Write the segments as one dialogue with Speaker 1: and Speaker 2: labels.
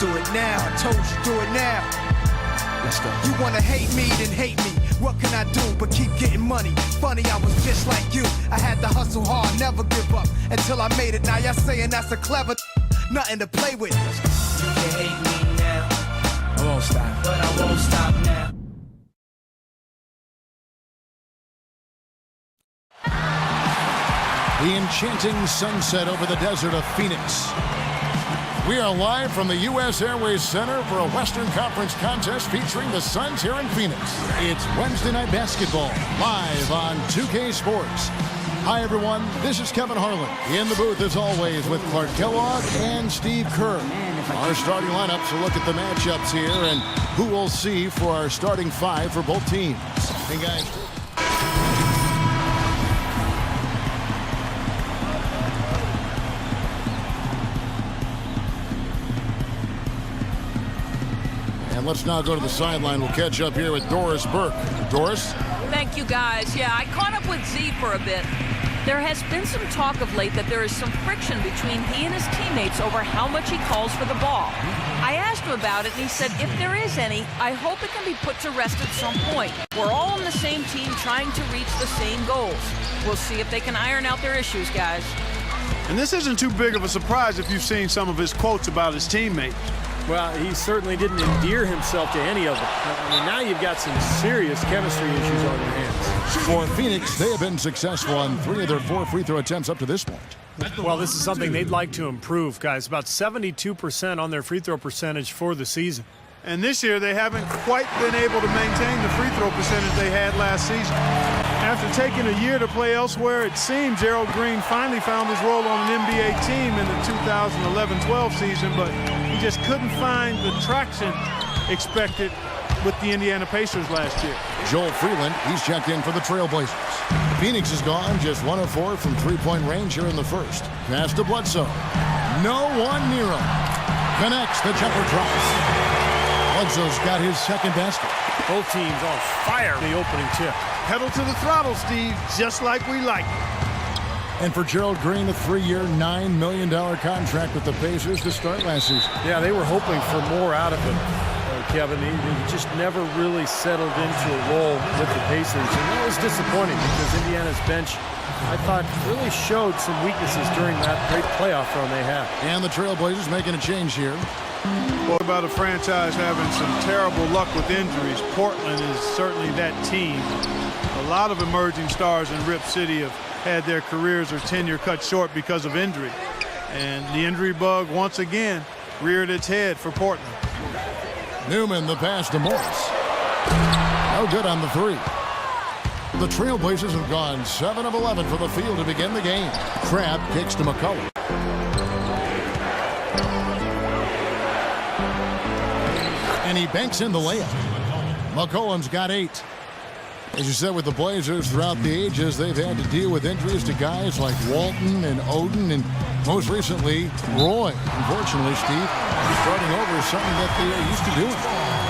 Speaker 1: Do it now, I told you do it now. Let's go. You wanna hate me, then hate me. What can I do but keep getting money? Funny, I was just like you. I had to hustle hard, never give up until I made it. Now y'all saying that's a clever, nothing to play with.
Speaker 2: You can hate me now,
Speaker 1: I won't stop,
Speaker 2: but I won't stop now.
Speaker 3: The enchanting sunset over the desert of Phoenix. We are live from the U.S. Airways Center for a Western Conference contest featuring the Suns here in Phoenix. It's Wednesday Night Basketball, live on 2K Sports. Hi, everyone. This is Kevin Harlan. In the booth, as always, with Clark Kellogg and Steve Kerr. Our starting lineups, a look at the matchups here and who we'll see for our starting five for both teams. Hey, guys. And let's now go to the sideline. We'll catch up here with Doris Burke. Doris?
Speaker 4: Thank you, guys. Yeah, I caught up with Z for a bit. There has been some talk of late that there is some friction between he and his teammates over how much he calls for the ball. I asked him about it, and he said if there is any, I hope it can be put to rest at some point. We're all on the same team trying to reach the same goals. We'll see if they can iron out their issues, guys.
Speaker 5: And this isn't too big of a surprise if you've seen some of his quotes about his teammates.
Speaker 6: Well, he certainly didn't endear himself to any of them. I mean, now you've got some serious chemistry issues on your hands.
Speaker 3: For Phoenix, they have been successful on 3 of their 4 free throw attempts up to this point.
Speaker 6: Well, this is something they'd like to improve, guys. About 72% on their free throw percentage for the season.
Speaker 5: And this year, they haven't quite been able to maintain the free throw percentage they had last season. After taking a year to play elsewhere, it seems Gerald Green finally found his role on an NBA team in the 2011-12 season, but he just couldn't find the traction expected with the Indiana Pacers last year.
Speaker 3: Joel Freeland, he's checked in for the Trailblazers. Phoenix is gone, just 1 of 4 from three-point range here in the first. Pass to Bledsoe. No one near him. Connects, the jumper drops. Bledsoe's got his second basket.
Speaker 6: Both teams on fire the opening tip.
Speaker 5: Pedal to the throttle, Steve, just like we like it.
Speaker 3: And for Gerald Green, a 3-year, $9 million contract with the Pacers to start last season.
Speaker 6: Yeah, they were hoping for more out of him, Kevin. He just never really settled into a role with the Pacers. And that was disappointing because Indiana's bench, I thought, really showed some weaknesses during that great playoff run they had.
Speaker 3: And the Trailblazers making a change here.
Speaker 5: What about a franchise having some terrible luck with injuries? Portland is certainly that team. A lot of emerging stars in Rip City have had their careers or tenure cut short because of injury. And the injury bug once again reared its head for Portland.
Speaker 3: Newman, the pass to Morris. No good on the 3. The Trailblazers have gone 7 of 11 from the field to begin the game. Crabbe kicks to McCullough. And he banks in the layup. McCollum's got 8. As you said, with the Blazers throughout the ages, they've had to deal with injuries to guys like Walton and Oden and most recently Roy. Unfortunately, Steve, starting over is something that they are used to doing.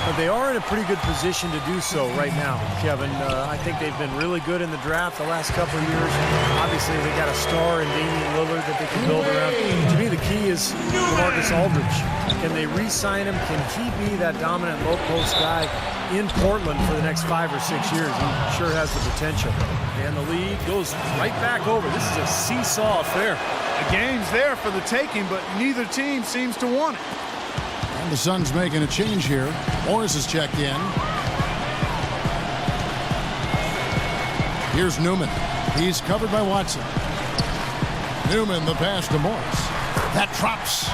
Speaker 6: But they are in a pretty good position to do so right now, Kevin. I think they've been really good in the draft the last couple of years. Obviously, they got a star in Damian Lillard that they can build around. To me, the key is LaMarcus Aldridge. Can they re-sign him? Can he be that dominant low-post guy in Portland for the next 5 or 6 years? He sure has the potential. And the lead goes right back over. This is a seesaw affair.
Speaker 5: The game's there for the taking, but neither team seems to want it.
Speaker 3: And the Suns making a change here. Morris is checked in. Here's Newman. He's covered by Watson. Newman, the pass to Morris. That drops.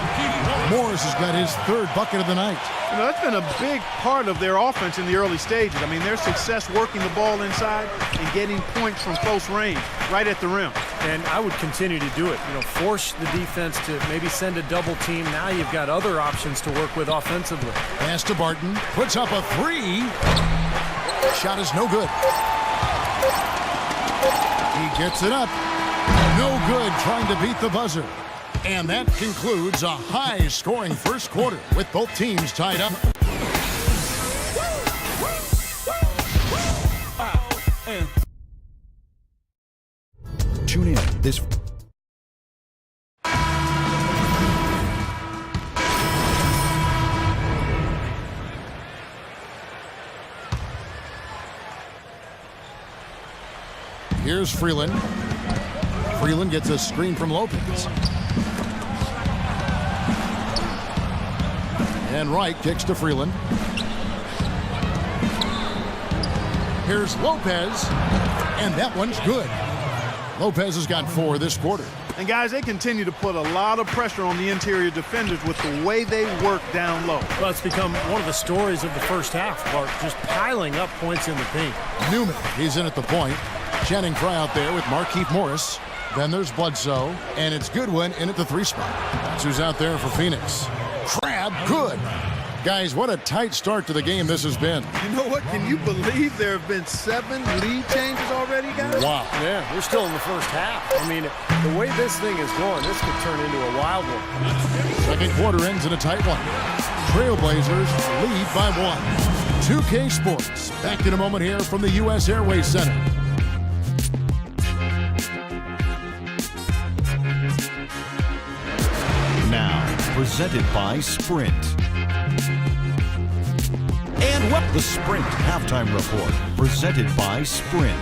Speaker 3: Morris has got his 3rd bucket of the night.
Speaker 5: You know, that's been a big part of their offense in the early stages. I mean, their success working the ball inside and getting points from close range, right at the rim.
Speaker 6: And I would continue to do it. You know, force the defense to maybe send a double team. Now you've got other options to work with offensively.
Speaker 3: Pass to Barton. Puts up a 3. Shot is no good. He gets it up. No good, trying to beat the buzzer. And that concludes a high-scoring first quarter with both teams tied up.
Speaker 1: Tune in this.
Speaker 3: Here's Freeland. Freeland gets a screen from Lopez. And Wright kicks to Freeland. Here's Lopez, and that one's good. Lopez has got 4 this quarter.
Speaker 5: And guys, they continue to put a lot of pressure on the interior defenders with the way they work down low.
Speaker 6: Well, it's become one of the stories of the first half, Clark, just piling up points in the paint.
Speaker 3: Newman, he's in at the point. Channing Frye out there with Markieff Morris. Then there's Bledsoe, and it's Goodwin in at the 3 spot. That's who's out there for Phoenix. Crabbe, good. Guys, what a tight start to the game this has been.
Speaker 5: You know what? Can you believe there have been 7 lead changes already, guys?
Speaker 3: Wow.
Speaker 6: Yeah, we're still in the first half. I mean, the way this thing is going, this could turn into a wild one.
Speaker 3: Second quarter ends in a tight one. Trailblazers lead by 1. 2K Sports. Back in a moment here from the U.S. Airways Center.
Speaker 7: Now, presented by Sprint. And what the Sprint halftime report, presented by Sprint.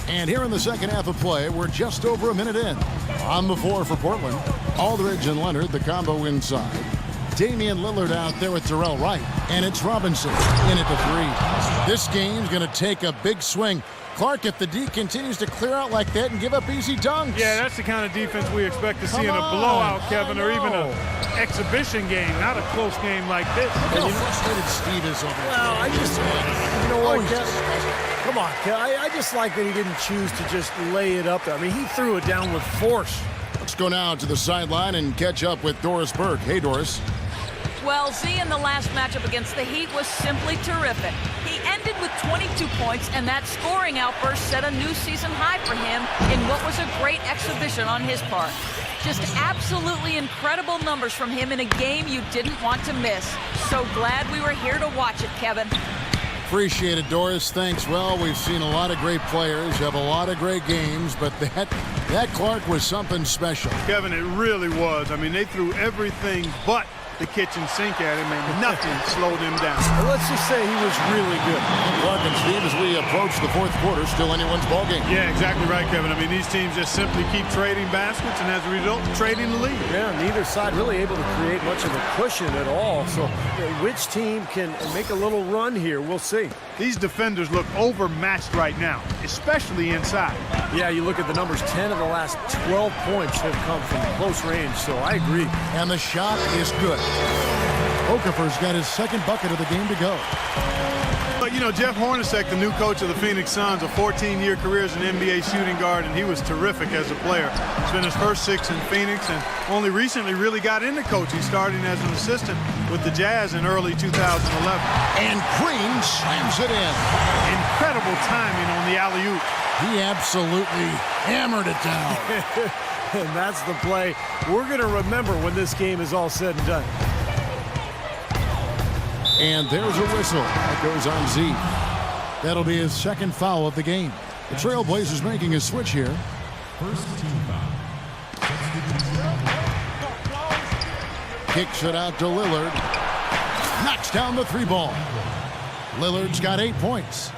Speaker 3: And here in the second half of play, we're just over a minute in. On the floor for Portland, Aldridge and Leonard, the combo inside. Damian Lillard out there with Terrell Wright. And it's Robinson in at the 3. This game's going to take a big swing. Clark, if the D continues to clear out like that and give up easy dunks.
Speaker 5: Yeah, that's the kind of defense we expect to see in a
Speaker 3: Come on.
Speaker 5: blowout, Kevin, or even an exhibition game, not a close game like this.
Speaker 3: Look how frustrated Steve is over there.
Speaker 6: Well, you know what, Kev? Come on, Kev. I just like that he didn't choose to just lay it up there. I mean, he threw it down with force.
Speaker 3: Let's go now to the sideline and catch up with Doris Burke. Hey, Doris.
Speaker 4: Well, Z in the last matchup against the Heat was simply terrific. He ended with 22 points, and that scoring outburst set a new season high for him in what was a great exhibition on his part. Just absolutely incredible numbers from him in a game you didn't want to miss. So glad we were here to watch it, Kevin.
Speaker 3: Appreciate it, Doris. Thanks. Well, we've seen a lot of great players, have a lot of great games, but that Clark was something special.
Speaker 5: Kevin, it really was. I mean, they threw everything but the kitchen sink at him, and nothing slowed him down.
Speaker 6: Well, let's just say he was really good.
Speaker 3: Clark and Steve, as we approach the 4th quarter, still anyone's ballgame.
Speaker 5: Yeah, exactly right, Kevin. I mean, these teams just simply keep trading baskets, and as a result, trading the lead.
Speaker 6: Yeah, neither side really able to create much of a cushion at all. So which team can make a little run here? We'll see.
Speaker 5: These defenders look overmatched right now, especially inside.
Speaker 6: Yeah, you look at the numbers, 10 of the last 12 points have come from close range, so I agree.
Speaker 3: And the shot is good. Okafor's got his 2nd bucket of the game to go.
Speaker 5: But, you know, Jeff Hornacek, the new coach of the Phoenix Suns, a 14-year career as an NBA shooting guard, and he was terrific as a player. Spent his first 6 in Phoenix and only recently really got into coaching, starting as an assistant with the Jazz in early 2011.
Speaker 3: And Green slams it in.
Speaker 5: Incredible timing on the alley-oop.
Speaker 3: He absolutely hammered it down.
Speaker 6: And that's the play we're going to remember when this game is all said and done.
Speaker 3: And there's a whistle. That goes on Z. That'll be his 2nd foul of the game. The Trailblazers making a switch here.
Speaker 8: First team foul.
Speaker 3: Kicks it out to Lillard. Knocks down the 3 ball. Lillard's got 8 points.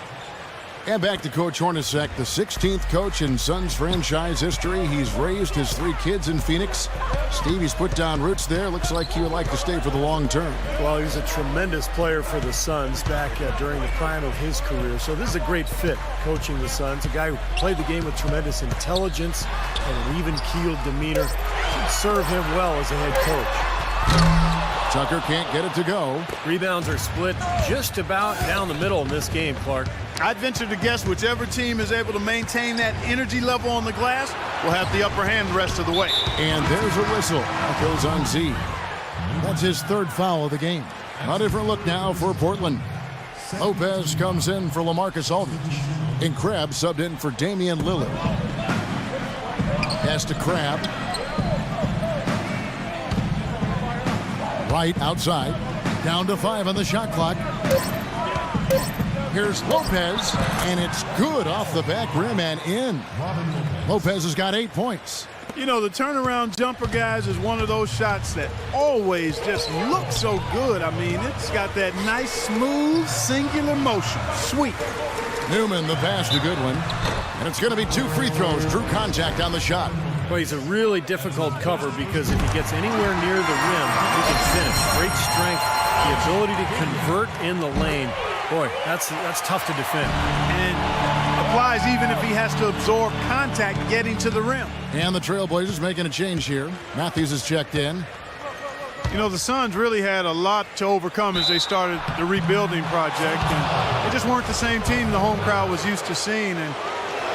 Speaker 3: And back to Coach Hornacek, the 16th coach in Suns franchise history. He's raised his 3 kids in Phoenix. Stevie's put down roots there. Looks like he would like to stay for the long term.
Speaker 6: Well, he was a tremendous player for the Suns back during the prime of his career. So this is a great fit, coaching the Suns. A guy who played the game with tremendous intelligence and an even-keeled demeanor. Should serve him well as a head coach.
Speaker 3: Tucker can't get it to go.
Speaker 6: Rebounds are split just about down the middle in this game, Clark.
Speaker 5: I'd venture to guess whichever team is able to maintain that energy level on the glass will have the upper hand the rest of the way.
Speaker 3: And there's a whistle. That goes on Z. That's his 3rd foul of the game. A different look now for Portland. Lopez comes in for LaMarcus Aldridge. And Crabbe subbed in for Damian Lillard. Pass to Crabbe. Right outside. Down to 5 on the shot clock. Here's Lopez, and it's good off the back rim and in. Lopez has got 8 points.
Speaker 5: You know, the turnaround jumper, guys, is one of those shots that always just looks so good. I mean, it's got that nice, smooth, singular motion. Sweet.
Speaker 3: Newman, the pass to Goodwin. And it's going to be 2 free throws. Drew contact on the shot.
Speaker 6: Well, he's a really difficult cover because if he gets anywhere near the rim, he can finish. Great strength, the ability to convert in the lane. Boy, that's tough to defend.
Speaker 5: And applies even if he has to absorb contact getting to the rim.
Speaker 3: And the Trailblazers making a change here. Matthews is checked in.
Speaker 5: You know, the Suns really had a lot to overcome as they started the rebuilding project. And they just weren't the same team the home crowd was used to seeing. And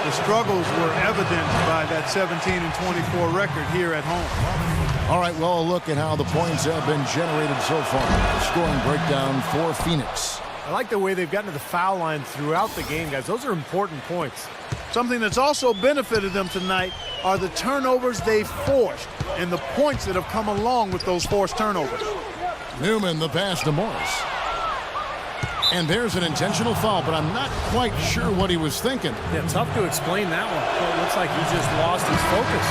Speaker 5: the struggles were evident by that 17-24 record here at home.
Speaker 3: All right, well, a look at how the points have been generated so far. Scoring breakdown for Phoenix.
Speaker 6: I like the way they've gotten to the foul line throughout the game, guys. Those are important points.
Speaker 5: Something that's also benefited them tonight are the turnovers they've forced and the points that have come along with those forced turnovers.
Speaker 3: Newman, the pass to Morris. And there's an intentional foul, but I'm not quite sure what he was thinking.
Speaker 6: Yeah, tough to explain that one. Well, it looks like he just lost his focus.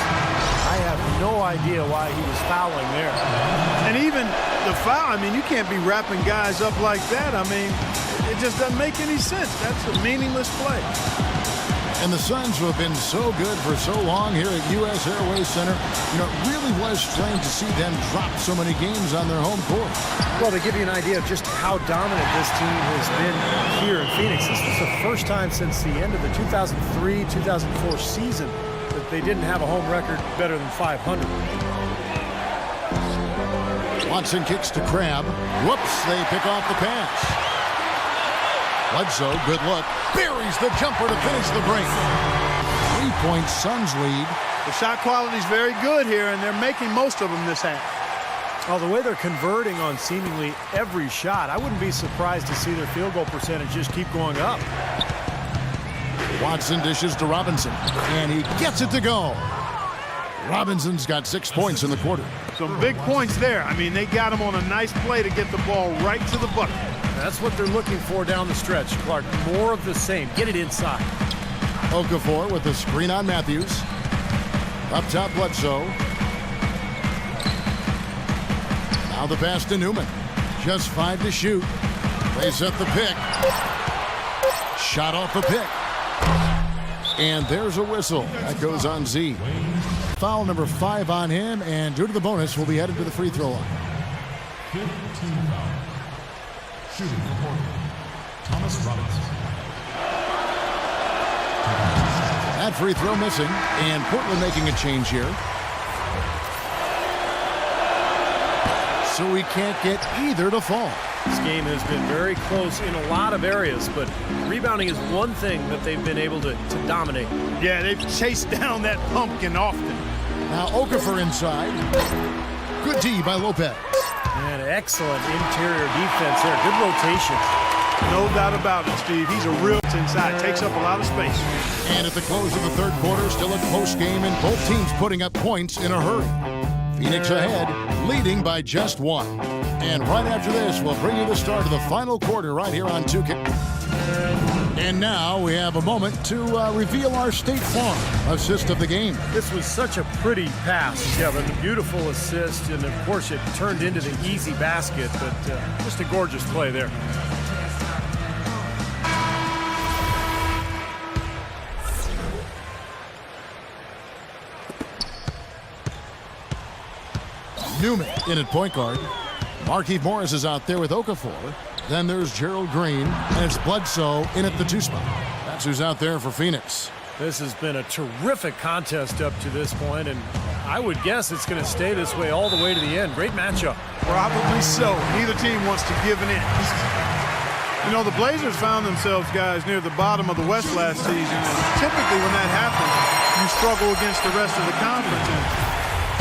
Speaker 6: I have no idea why he was fouling there.
Speaker 5: And even the foul, I mean, you can't be wrapping guys up like that. I mean, it just doesn't make any sense. That's a meaningless play.
Speaker 3: And the Suns, who have been so good for so long here at U.S. Airways Center, you know, it really was strange to see them drop so many games on their home court.
Speaker 6: Well, to give you an idea of just how dominant this team has been here in Phoenix, this was the first time since the end of the 2003-2004 season that they didn't have a home record better than 500.
Speaker 3: Watson kicks to Crabbe. Whoops, they pick off the pass. Bledsoe, good look, buries the jumper to finish the break. 3-point Suns lead.
Speaker 5: The shot quality is very good here, and they're making most of them this half.
Speaker 6: Oh, the way they're converting on seemingly every shot, I wouldn't be surprised to see their field goal percentage just keep going up.
Speaker 3: Watson dishes to Robinson, and he gets it to go. Robinson's got 6 points in the quarter.
Speaker 5: Some big points there. I mean, they got him on a nice play to get the ball right to the bucket.
Speaker 6: That's what they're looking for down the stretch, Clark. More of the same. Get it inside.
Speaker 3: Okafor with the screen on Matthews. Up top, Bledsoe. Now the pass to Newman. Just 5 to shoot. They set the pick. Shot off the pick. And there's a whistle. That goes on Z. Foul number 5 on him, and due to the bonus, will be headed to the free throw line.
Speaker 8: 15 foul. Shooting for Portland, Thomas Robinson.
Speaker 3: That free throw missing, and Portland making a change here. So we can't get either to fall.
Speaker 6: This game has been very close in a lot of areas, but rebounding is one thing that they've been able to dominate.
Speaker 5: Yeah, they've chased down that pumpkin often.
Speaker 3: Now Okafor inside. Good D by Lopez.
Speaker 6: And excellent interior defense there. Good rotation.
Speaker 5: No doubt about it, Steve. He's a real inside. Takes up a lot of space.
Speaker 3: And at the close of the third quarter, still a close game, and both teams putting up points in a hurry. Phoenix ahead, leading by just 1. And right after this, we'll bring you the start of the final quarter right here on 2K. And now we have a moment to reveal our State Farm assist of the game.
Speaker 6: This was such a pretty pass, Kevin. A beautiful assist, and of course it turned into the easy basket, but just a gorgeous play there.
Speaker 3: Newman in at point guard. Markieff Morris is out there with Okafor. Then there's Gerald Green, and it's Bledsoe in at the 2 spot. That's who's out there for Phoenix.
Speaker 6: This has been a terrific contest up to this point, and I would guess it's going to stay this way all the way to the end. Great matchup.
Speaker 5: Probably so. Neither team wants to give an inch. You know, the Blazers found themselves, guys, near the bottom of the West last season. And typically when that happens, you struggle against the rest of the conference. And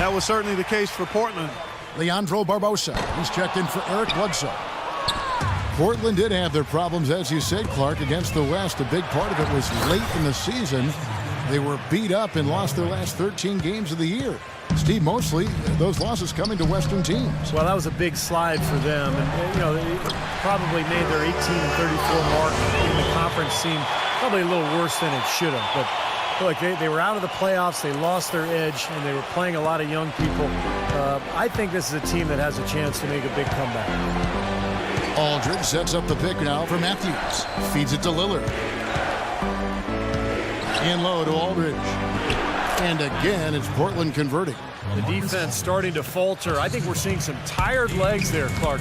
Speaker 5: that was certainly the case for Portland.
Speaker 3: Leandro Barbosa. He's checked in for Eric Bledsoe. Portland did have their problems, as you said, Clark, against the West. A big part of it was late in the season. They were beat up and lost their last 13 games of the year. Steve, mostly those losses coming to Western teams.
Speaker 6: Well, that was a big slide for them, and you know, they probably made their 18-34 mark in the conference seem probably a little worse than it should have. But look, they were out of the playoffs, they lost their edge, and they were playing a lot of young people. I think this is a team that has a chance to make a big comeback.
Speaker 3: Aldridge sets up the pick now for Matthews. Feeds it to Lillard. In low to Aldridge. And again, it's Portland converting.
Speaker 6: The defense starting to falter. I think we're seeing some tired legs there, Clark.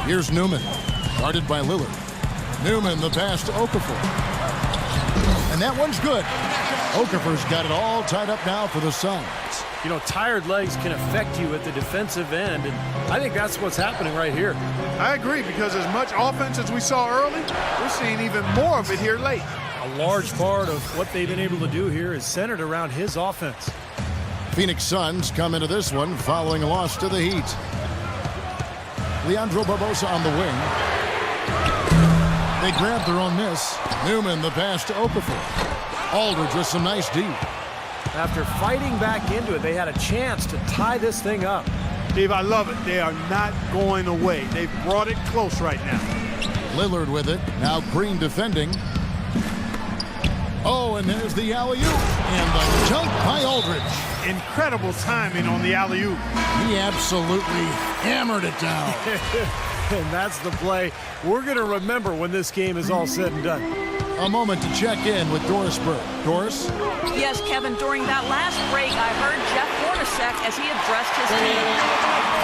Speaker 3: Here's Newman. Guarded by Lillard. Newman, the pass to Okafor. And that one's good. Okafor's got it all tied up now for the Suns.
Speaker 6: You know, tired legs can affect you at the defensive end, and I think that's what's happening right here.
Speaker 5: I agree, because as much offense as we saw early, we're seeing even more of it here late.
Speaker 6: A large part of what they've been able to do here is centered around his offense.
Speaker 3: Phoenix Suns come into this one following a loss to the Heat. Leandro Barbosa on the wing. They grab their own miss. Newman, the pass to Okafor. Aldridge with some nice D.
Speaker 6: After fighting back into it, they had a chance to tie this thing up.
Speaker 5: Steve, I love it. They are not going away. They've brought it close right now.
Speaker 3: Lillard with it. Now Green defending. Oh, and there's the alley-oop. And the dunk by Aldridge.
Speaker 5: Incredible timing on the alley-oop.
Speaker 3: He absolutely hammered it down.
Speaker 6: And that's the play we're going to remember when this game is all said and done.
Speaker 3: A moment to check in with Doris Burke. Doris?
Speaker 4: Yes, Kevin, during that last break, I heard Jeff Hornacek as he addressed his team.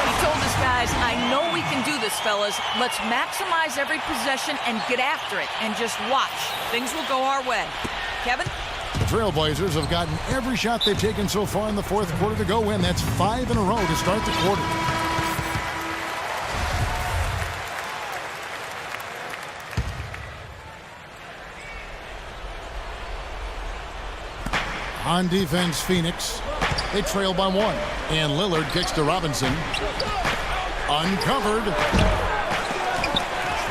Speaker 4: He told his guys, I know we can do this, fellas. Let's maximize every possession and get after it and just watch. Things will go our way. Kevin?
Speaker 3: The Trailblazers have gotten every shot they've taken so far in the fourth quarter to go in. That's 5 in a row to start the quarter. On defense, Phoenix. They trail by 1. And Lillard kicks to Robinson. Uncovered.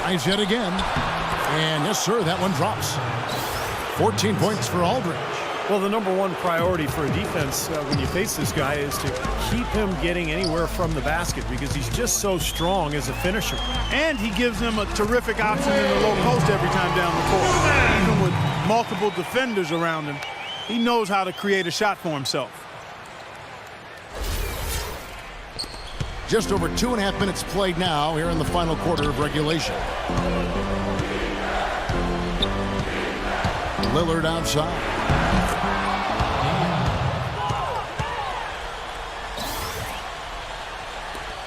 Speaker 3: Tries yet again. And yes, sir, that one drops. 14 points for Aldridge.
Speaker 6: Well, the number one priority for a defense when you face this guy is to keep him getting anywhere from the basket, because he's just so strong as a finisher.
Speaker 5: And he gives them a terrific option in the low post every time down the court. Even with multiple defenders around him, he knows how to create a shot for himself.
Speaker 3: Just over 2.5 minutes played now here in the final quarter of regulation. Lillard outside.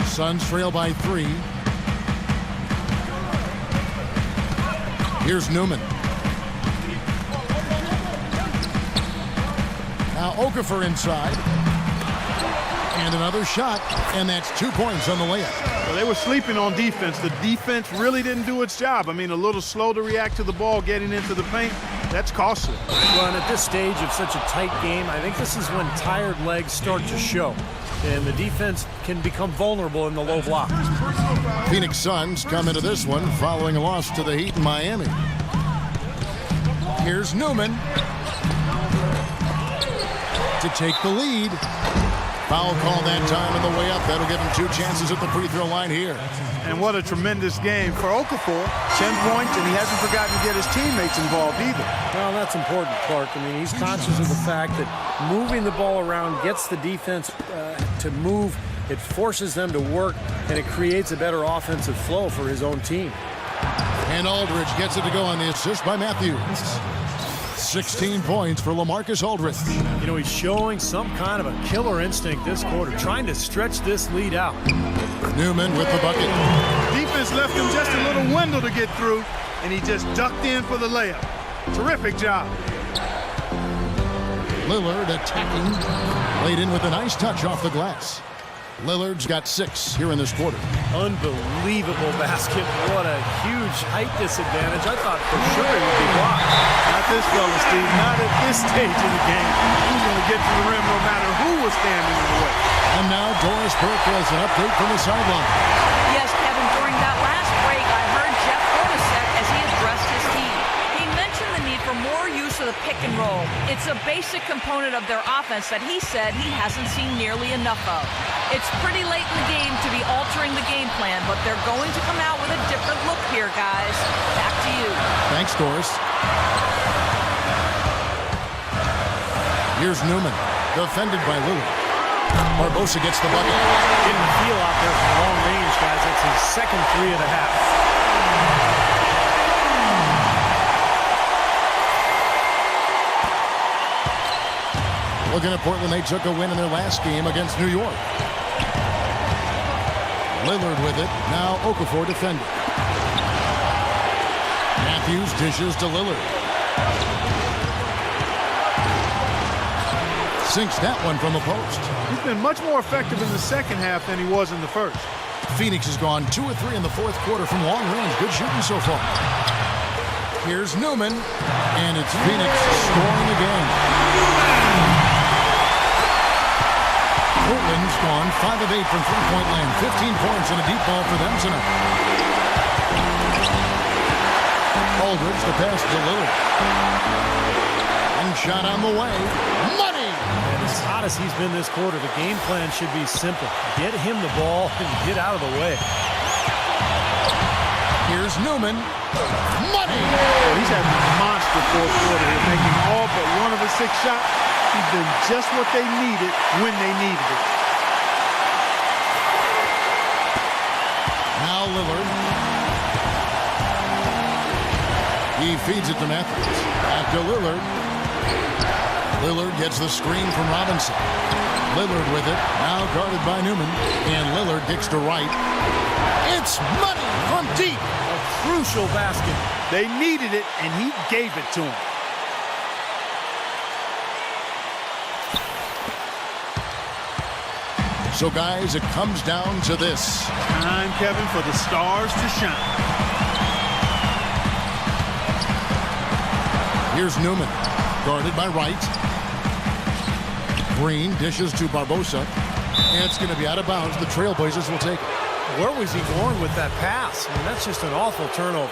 Speaker 3: Suns trail by 3. Here's Newman. Now Okafor inside. And another shot, and that's 2 points on the layup.
Speaker 5: Well, they were sleeping on defense. The defense really didn't do its job. I mean, a little slow to react to the ball getting into the paint. That's costly.
Speaker 6: Well, and at this stage of such a tight game, I think this is when tired legs start to show. And the defense can become vulnerable in the low block.
Speaker 3: Phoenix Suns come into this one following a loss to the Heat in Miami. Here's Newman to take the lead. Foul call that time on the way up. That'll give him 2 chances at the free throw line here.
Speaker 5: And what a tremendous game for Okafor. 10 points, and he hasn't forgotten to get his teammates involved either.
Speaker 6: Well, that's important, Clark. I mean, he's conscious of the fact that moving the ball around gets the defense to move. It forces them to work, and it creates a better offensive flow for his own team.
Speaker 3: And Aldridge gets it to go on the assist by Matthews. 16 points for LaMarcus Aldridge.
Speaker 6: You know, he's showing some kind of a killer instinct this quarter, trying to stretch this lead out.
Speaker 3: Newman with the bucket.
Speaker 5: Defense left him just a little window to get through, and he just ducked in for the layup. Terrific job.
Speaker 3: Lillard attacking. Laid in with a nice touch off the glass. Lillard's got 6 here in this quarter.
Speaker 6: Unbelievable basket. What a huge height disadvantage. I thought for sure he would be blocked.
Speaker 5: Not this fella, Steve. Not at this stage of the game. He's going to get to the rim no matter who was standing in the way.
Speaker 3: And now Doris Burke has an update from the sideline.
Speaker 4: Yes, Kevin, during that last break, I heard Jeff Hornacek as he addressed his team. He mentioned the pick and roll. It's a basic component of their offense that he said he hasn't seen nearly enough of. It's pretty late in the game to be altering the game plan, but they're going to come out with a different look here, guys. Back to you.
Speaker 3: Thanks, Doris. Here's Newman, defended by Lillard. Barbosa gets the bucket.
Speaker 6: Getting the feel out there from long range, guys. That's his second three of the half.
Speaker 3: Looking at Portland, they took a win in their last game against New York. Lillard with it. Now Okafor defending. Matthews dishes to Lillard. Sinks that one from the post.
Speaker 5: He's been much more effective in the second half than he was in the first.
Speaker 3: Phoenix has gone 2 of 3 in the fourth quarter from long range. Good shooting so far. Here's Newman, and it's Phoenix scoring again. Portland's gone 5 of 8 from three-point land. 15 points and a deep ball for them tonight. Aldridge, the pass to Lillard. And shot on the way. Money!
Speaker 6: And as hot as he's been this quarter, the game plan should be simple. Get him the ball and get out of the way.
Speaker 3: Here's Newman. Money!
Speaker 5: Well, he's having a monster fourth quarter here, making all but one of the 6 shots. He's been just what they needed when they needed it.
Speaker 3: Now Lillard. He feeds it to Matthews. Back to Lillard. Lillard gets the screen from Robinson. Lillard with it. Now guarded by Newman. And Lillard kicks to right. It's money from deep.
Speaker 6: A crucial basket.
Speaker 5: They needed it, and he gave it to them.
Speaker 3: So, guys, it comes down to this.
Speaker 5: Time, Kevin, for the stars to shine.
Speaker 3: Here's Newman, guarded by Wright. Green dishes to Barbosa. And it's going to be out of bounds. The Trailblazers will take it.
Speaker 6: Where was he going with that pass? I mean, that's just an awful turnover.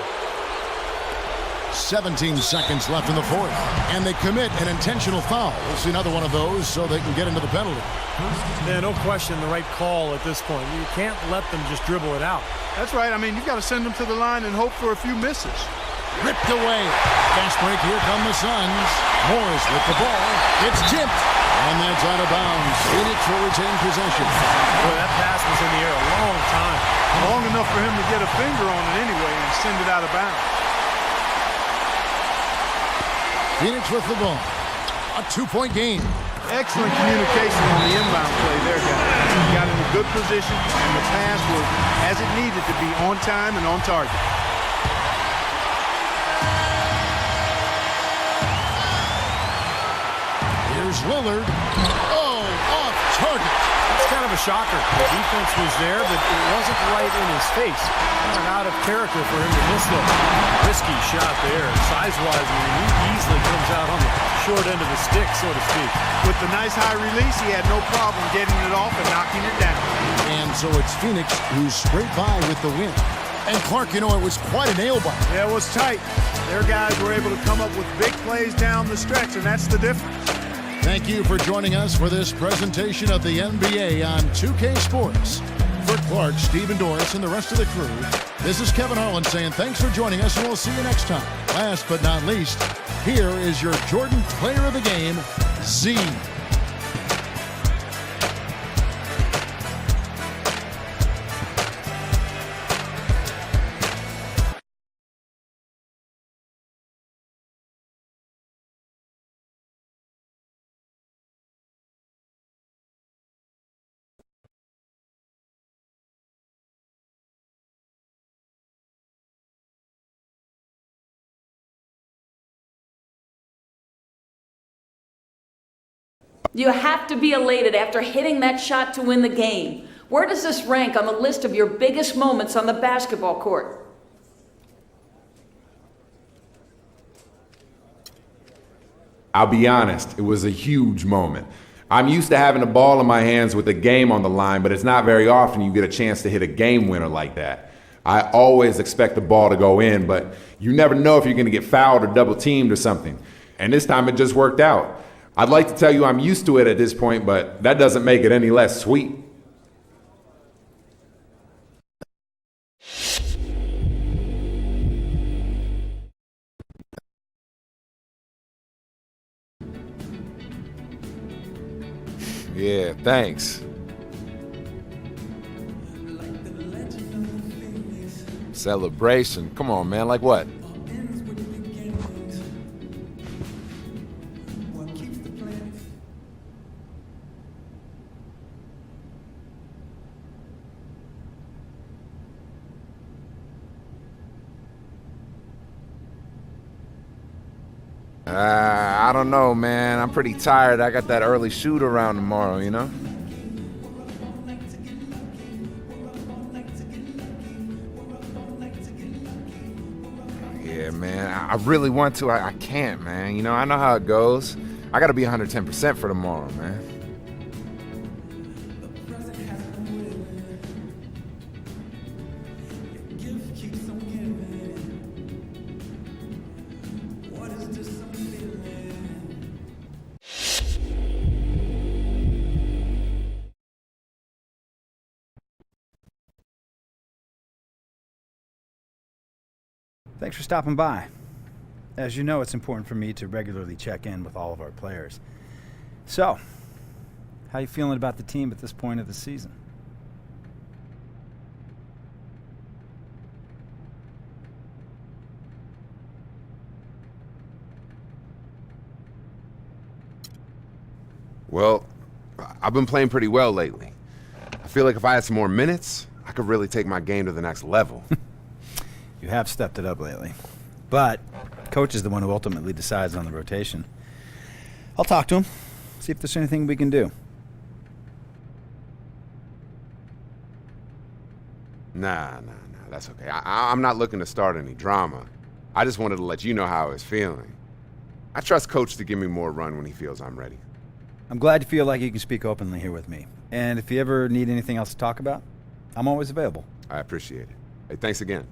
Speaker 3: 17 seconds left in the fourth. And they commit an intentional foul. We'll see another one of those so they can get into the penalty.
Speaker 6: Yeah, no question the right call at this point. You can't let them just dribble it out.
Speaker 5: That's right. I mean, you've got to send them to the line and hope for a few misses.
Speaker 3: Ripped away. Fast break. Here come the Suns. Morris with the ball. It's tipped. And that's out of bounds. Phoenix will retain possession.
Speaker 6: Boy, that pass was in the air a long time.
Speaker 5: Long enough for him to get a finger on it anyway and send it out of bounds.
Speaker 3: Phoenix with the ball. A 2-point game.
Speaker 5: Excellent communication on the inbound play there, guys. He got in a good position, and the pass was as it needed to be, on time and on target.
Speaker 3: Here's Lillard. Oh, off target.
Speaker 6: It's kind of a shocker. The defense was there, but it wasn't right in his face. Kind of out of character for him to miss the risky shot there. Size-wise, I mean, he easily comes out on the short end of the stick, so to speak.
Speaker 5: With the nice high release, he had no problem getting it off and knocking it down.
Speaker 3: And so it's Phoenix who's straight by with the win. And Clark, you know, it was quite a nail-biter.
Speaker 5: Yeah, it was tight. Their guys were able to come up with big plays down the stretch, and that's the difference.
Speaker 3: Thank you for joining us for this presentation of the NBA on 2K Sports. For Clark, Stephen Doris, and the rest of the crew, this is Kevin Harlan saying thanks for joining us, and we'll see you next time. Last but not least, here is your Jordan Player of the Game, Z.
Speaker 4: You have to be elated after hitting that shot to win the game. Where does this rank on the list of your biggest moments on the basketball court?
Speaker 9: I'll be honest, it was a huge moment. I'm used to having the ball in my hands with the game on the line, but it's not very often you get a chance to hit a game winner like that. I always expect the ball to go in, but you never know if you're going to get fouled or double teamed or something. And this time it just worked out. I'd like to tell you I'm used to it at this point, but that doesn't make it any less sweet.
Speaker 10: Yeah, thanks. Celebration. Come on, man. Like what? I don't know, man. I'm pretty tired. I got that early shoot around tomorrow, you know? Yeah, man. I really want to. I can't, man. You know, I know how it goes. I gotta be 110% for tomorrow, man.
Speaker 11: Thanks for stopping by. As you know, it's important for me to regularly check in with all of our players. So, how you feeling about the team at this point of the season?
Speaker 10: Well, I've been playing pretty well lately. I feel like if I had some more minutes, I could really take my game to the next level.
Speaker 11: You have stepped it up lately. But coach is the one who ultimately decides on the rotation. I'll talk to him, see if there's anything we can do.
Speaker 10: Nah, that's okay. I'm not looking to start any drama. I just wanted to let you know how I was feeling. I trust Coach to give me more run when he feels I'm ready.
Speaker 11: I'm glad you feel like you can speak openly here with me. And if you ever need anything else to talk about, I'm always available.
Speaker 10: I appreciate it. Hey, thanks again.